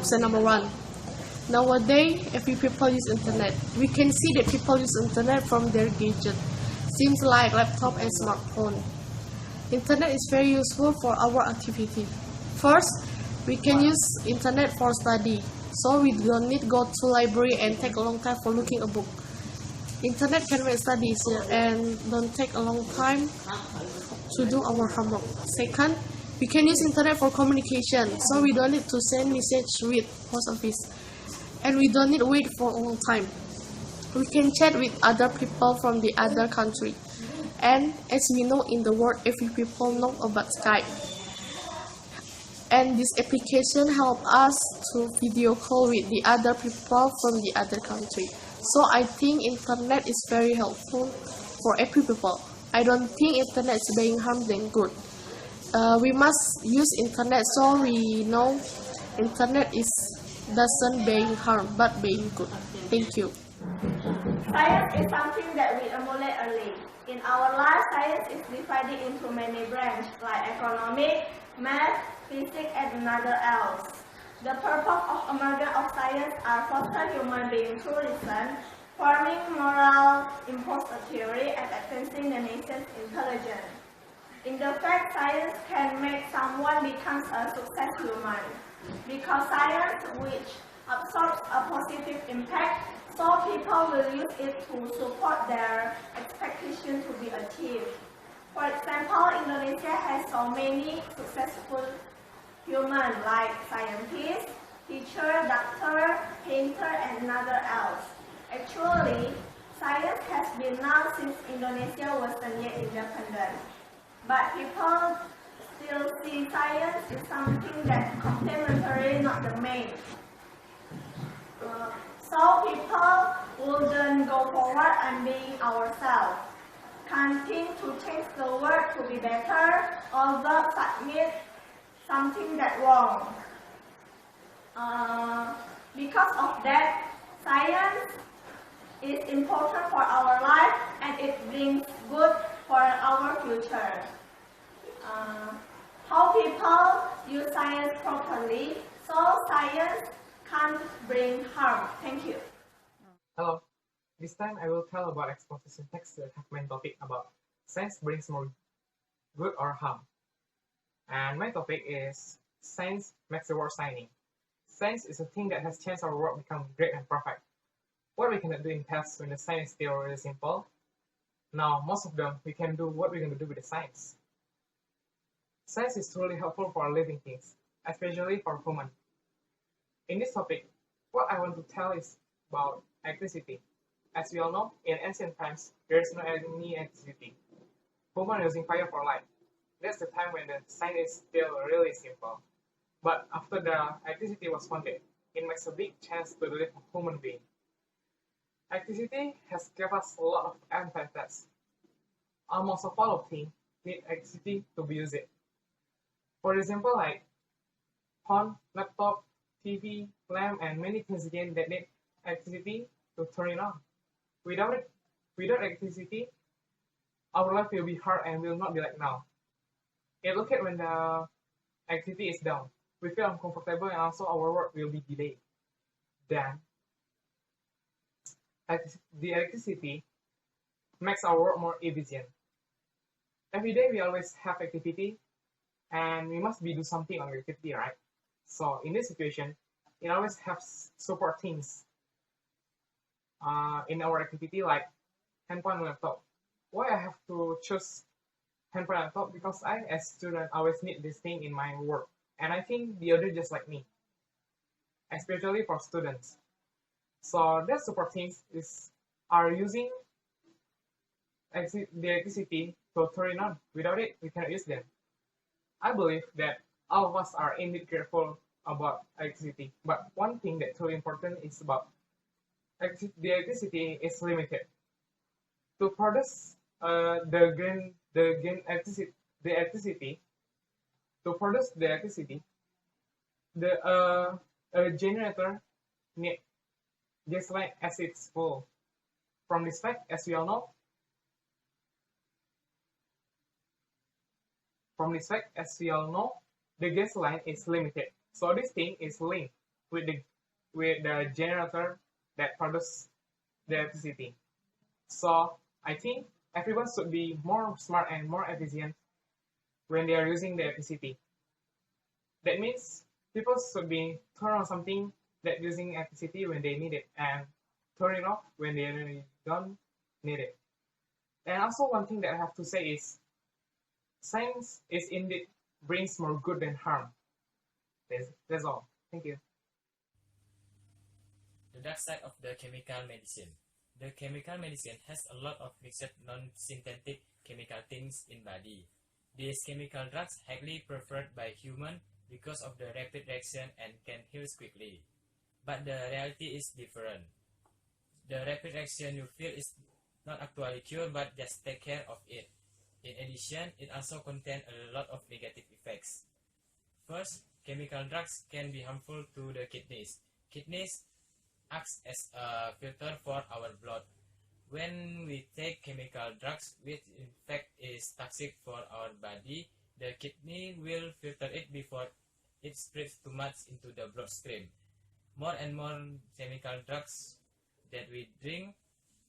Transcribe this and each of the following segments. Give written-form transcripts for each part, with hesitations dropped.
option number 1. Nowadays, every people use internet. We can see that people use internet from their gadget, seems like laptop and smartphone. Internet is very useful for our activity. First, we can use internet for study, so we don't need to go to library and take a long time for looking a book. Internet can make studies and don't take a long time to do our homework. Second, we can use internet for communication, so we don't need to send message with post office, and we don't need to wait for a long time. We can chat with other people from the other country, and as we know in the world, every people know about Skype. And this application help us to video call with the other people from the other country. So I think internet is very helpful for every people. I don't think internet is being harm than good. We must use internet so we know internet is doesn't being harm but being good. Thank you. Science is something that we emulate early. In our life, science is divided into many branches like economics, math, physics, and another else. The purpose of emergence of science are foster human beings through reason, forming moral impostor theory, and advancing the nation's intelligence. In the fact, science can make someone become a success human, because science which absorbs a positive impact, so people will use it to support their expectation to be achieved. For example, Indonesia has so many successful humans like scientists, teacher, doctor, painter, and another else. Actually, science has been now since Indonesia wasn't yet independent. But people still see science as something that's complementary, not the main. So people wouldn't go forward and being ourselves, continue to change the world to be better, although submit something that wrong. Because of that, science is important for our life and it brings good for our future. How people use science properly, so science can't bring harm. Thank you. Hello. This time I will tell about exposition text that have main topic about science brings more good or harm. And my topic is science makes the world shining. Science is a thing that has changed our world become great and perfect. What we cannot do in past when the science still really simple, now most of them we can do what we're going to do with the science. Science is truly helpful for living things, especially for human. In this topic, what I want to tell is about electricity. As we all know, in ancient times, there is no any electricity. Human using fire for light. That's the time when the science is still really simple. But after the electricity was founded, it makes a big chance to live a human being. Electricity has given us a lot of advantages. Almost all of things need electricity to be used. For example, like phone, laptop, TV, lamp, and many things again that need electricity to turn it on. Without electricity, our life will be hard and will not be like now. Look at when the electricity is down, we feel uncomfortable and also our work will be delayed. Then, the electricity makes our work more efficient. Every day we always have activity and we must do something on the activity, right? So in this situation, it always has support things in our activity like handphone and laptop. Why I have to choose handphone and laptop? Because I, as student, always need this thing in my work. And I think the other just like me, especially for students. So that support things are using the electricity to turn it on. Without it, we cannot use them. I believe that all of us are indeed careful about electricity. But one thing that's really important is about the electricity is limited. To produce the electricity, a generator need gasoline as its full. From this fact, as we all know, the gasoline is limited. So this thing is linked with the generator that produces the electricity. So I think everyone should be more smart and more efficient when they are using the electricity. That means people should be turn on something that using electricity when they need it and turn it off when they don't need it. And also one thing that I have to say is science is indeed brings more good than harm. That's all. Thank you. The dark side of the chemical medicine. The chemical medicine has a lot of mixed non-synthetic chemical things in body. These chemical drugs highly preferred by humans because of the rapid reaction and can heal quickly. But the reality is different. The rapid reaction you feel is not actually cure but just take care of it. In addition, it also contains a lot of negative effects. First, chemical drugs can be harmful to the kidneys. Kidneys acts as a filter for our blood. When we take chemical drugs which in fact is toxic for our body, the kidney will filter it before it spreads too much into the bloodstream. More and more chemical drugs that we drink,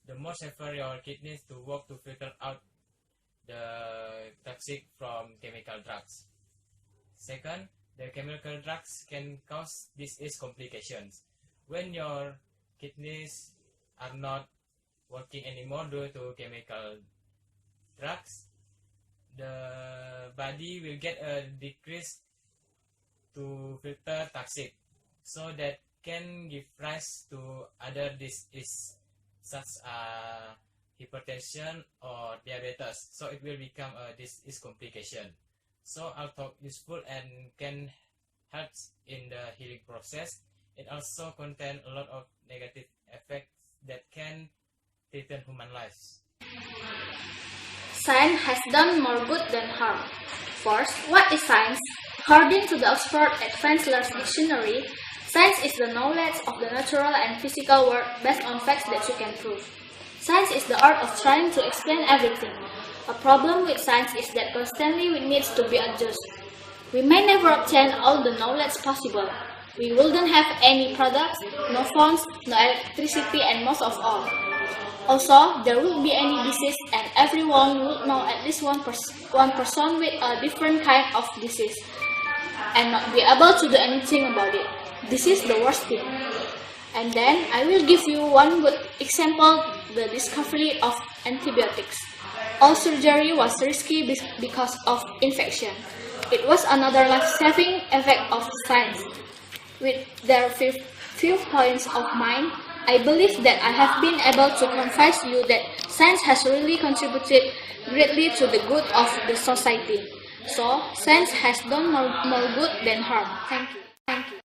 the more safer your kidneys to work to filter out the toxic from chemical drugs. Second, the chemical drugs can cause disease complications. When your kidneys are not working anymore due to chemical drugs, the body will get a decrease to filter toxic, so that can give rise to other diseases such as hypertension or diabetes. So it will become a disease complication. So although useful and can help in the healing process, it also contains a lot of negative effects that can threaten human lives. Science has done more good than harm. First, what is science? According to the Oxford Advanced Learner's Dictionary, science is the knowledge of the natural and physical world based on facts that you can prove. Science is the art of trying to explain everything. A problem with science is that constantly it needs to be adjusted. We may never obtain all the knowledge possible. We wouldn't have any products, no phones, no electricity, and most of all. Also, there wouldn't be any disease and everyone would know at least one person with a different kind of disease and not be able to do anything about it. This is the worst thing. And then I will give you one good example, the discovery of antibiotics. All surgery was risky because of infection. It was another life-saving effect of science. With their few points of mine, I believe that I have been able to convince you that science has really contributed greatly to the good of the society. So, science has done more good than harm. Thank you.